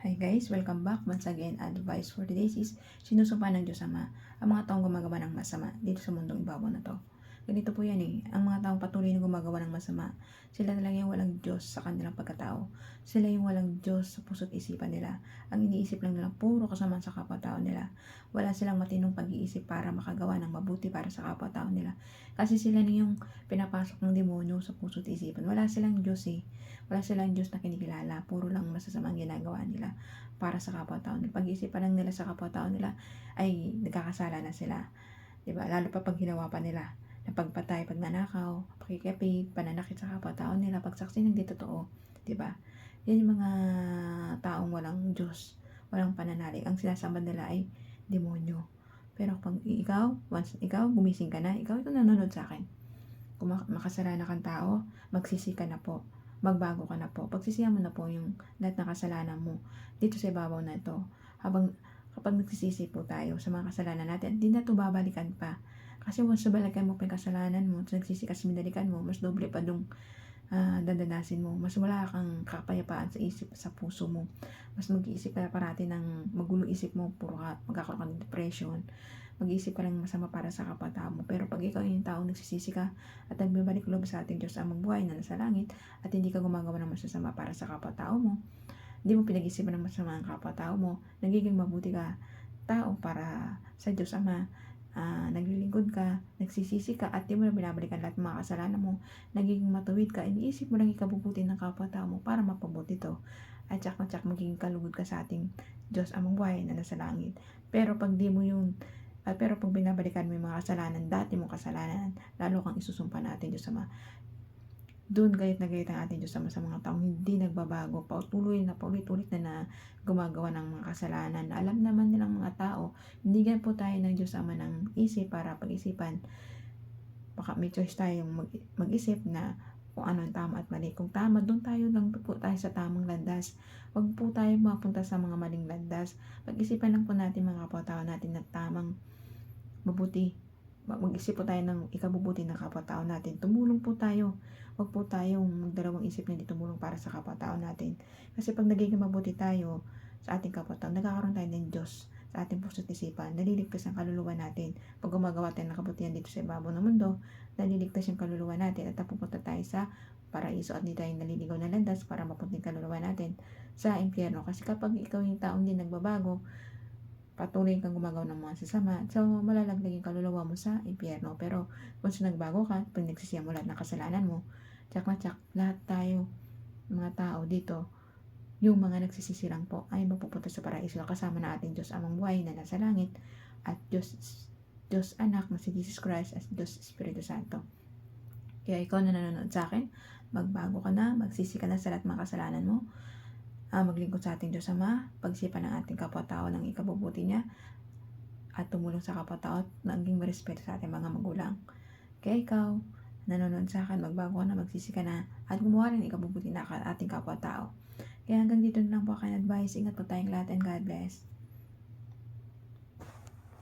Hi guys, welcome back. Once again, advice for today is sinusumpa ng Diyos Ama ang mga taong gumagawa ng masama dito sa mundong ibabaw na to. Ganito po yan ang mga taong patuloy na gumagawa ng masama, sila na lang yung walang Diyos sa kanilang pagkatao. Sila yung walang Diyos sa puso't isipan nila. Ang iniisip lang nila puro kasamaan sa kapwa-tao nila. Wala silang matinong pag-iisip para makagawa ng mabuti para sa kapwa-tao nila. Kasi sila na yung pinapasok ng demonyo sa puso't isipan. Wala silang Diyos Wala silang Diyos na kinikilala. Puro lang masasamang ginagawa nila para sa kapwa-tao nila. Pag-iisipan lang nila sa kapwa-tao nila ay nagkakasala na sila. Diba? Lalo pa pag ginawa pa nila na pagpatay, pagnanakaw, pakikiapid, pananakit sa kapwa-tao nila, pagsaksi ng di totoo. Diba? Yan yung mga taong walang Diyos, walang pananalig. Ang sinasamba nila ay demonyo. Pero pag once ikaw, gumising ka na, ikaw itong nanonood sa akin. Kung makasalanan kang tao, magsisi ka na po. Magbago ka na po. Pagsisihan mo na po yung lahat ng kasalanan mo dito sa ibabaw na ito. Kapag nagsisisi po tayo sa mga kasalanan natin, hindi na ito babalikan pa. Kasi once nabalikan mo pa yung kasalanan mo, nagsisi kasi binalikan mo, mas doble pa dong dandanasin mo. Mas wala kang kapayapaan sa isip, sa puso mo. Mas mag-iisip ka parati ng magulo isip mo, puro ka, magkakaroon ka ng depression. Mag-iisip ka lang masama para sa kapwa-tao mo. Pero pag ikaw yung taong nagsisisi ka at nagbabalik loob sa ating Diyos amang buhay na nasa langit at hindi ka gumagawa ng masasama para sa kapwa-tao mo, hindi mo pinag-isipan ng masama ang kapwa-tao mo, nagiging mabuti ka tao para sa Diyos Ama, naglilingkod ka, nagsisisi ka, at di mo na binabalikan lahat ng mga kasalanan mo, nagiging matuwid ka, iniisip mo lang ikabubuti ng kapwa-tao mo para mapabuti to. At tsak na tsak magiging kalugod ka sa ating Diyos Amang buhay na nasa langit. Pero pag binabalikan mo yung mga kasalanan, dati mong kasalanan, lalo kang isusumpa natin Diyos Ama. Doon galit na galit ang ating Diyos Ama sa mga taong hindi nagbabago, paulit-ulit na gumagawa ng mga kasalanan. Alam naman nilang mga tao, binigyan po tayo ng Diyos Ama ng isip para pag-isipan. Baka may choice tayong mag-isip na kung ano ang tama at mali. Kung tama, doon lang po tayo sa tamang landas. Huwag po tayo mapunta sa mga maling landas. Pag-isipan lang po natin mga kapwa-tao natin na tamang mabuti. Mag-isip po tayo ng ikabubuti ng kapwa-tao natin. Tumulong po tayo. Huwag po tayong magdalawang isip na hindi tumulong para sa kapwa-tao natin. Kasi pag nagiging mabuti tayo sa ating kapwa-tao, nagkakaroon tayo ng Diyos sa ating puso't isipan. Naliligtas ang kaluluwa natin. Pag gumagawa tayo ng kabutihan dito sa ibabaw ng mundo, naliligtas yung kaluluwa natin at napupunta tayo sa paraiso at hindi tayo naliligaw na landas para mapunta yung kaluluwa natin sa impyerno. Kasi kapag ikaw yung taong hindi nagbabago, patuloy kang gumagawa ng mga sasama, so malalaglag yung kaluluwa mo sa impyerno. Pero once nagbago ka, pag nagsisiya mo lahat ng kasalanan mo, tsak na tsak, lahat tayo, mga tao dito, yung mga nagsisisi lang po ay mapupunta sa paraiso kasama na ating Diyos Amang buhay na nasa langit at Diyos Anak na si Jesus Christ at Diyos Espiritu Santo. Kaya ikaw na nanonood sa akin, magbago ka na, magsisi ka na sa lahat ng mga kasalanan mo, maglingkod sa ating Diyos Ama, pagsipan ng ating kapwa-tao ng ikabubuti niya, at tumulong sa kapwa-tao at naging marespeto sa ating mga magulang. Kaya ikaw, nanonood sa akin, magbago ka na, magsisi ka na, at gumawa ng ikabubuti na ating kapwa-tao. Kaya hanggang dito na lang po aking advice. Ingat po tayong lahat and God bless.